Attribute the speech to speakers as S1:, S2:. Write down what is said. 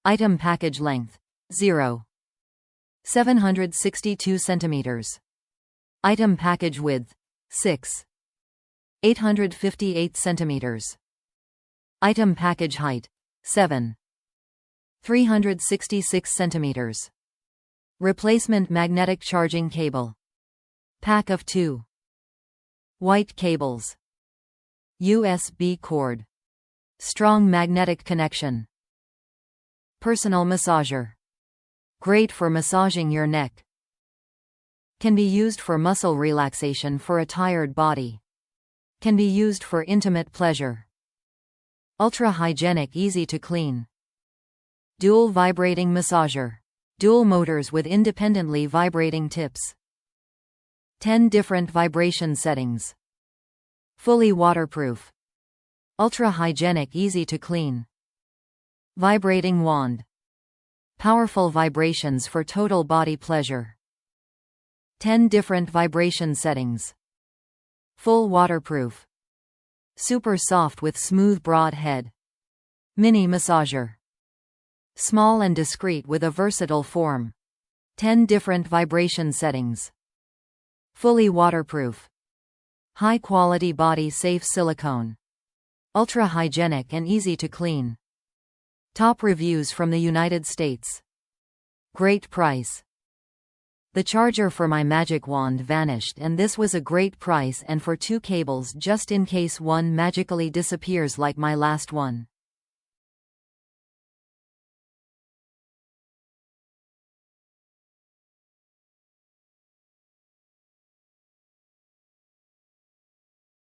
S1: Item package length 0.762 centimeters. Item package width 6.858 centimeters. Item package height 7.366 centimeters. Replacement magnetic charging cable. Pack of 2 white cables. USB cord. Strong magnetic connection. Personal massager. Great for massaging your neck. Can be used for muscle relaxation for a tired body. Can be used for intimate pleasure. Ultra-hygienic, easy to clean. Dual vibrating massager. Dual motors with independently vibrating tips. 10 different vibration settings. Fully waterproof. Ultra-hygienic, easy to clean. Vibrating wand. Powerful vibrations for total body pleasure. 10 different vibration settings. Full waterproof. Super soft with smooth broad head. Mini massager. Small and discreet with a versatile form. 10 different vibration settings. Fully waterproof. High quality body safe silicone. Ultra hygienic and easy to clean. Top reviews from the United States. Great price. The charger for my magic wand vanished, and this was a great price, and for 2 cables just in case one magically disappears like my last one.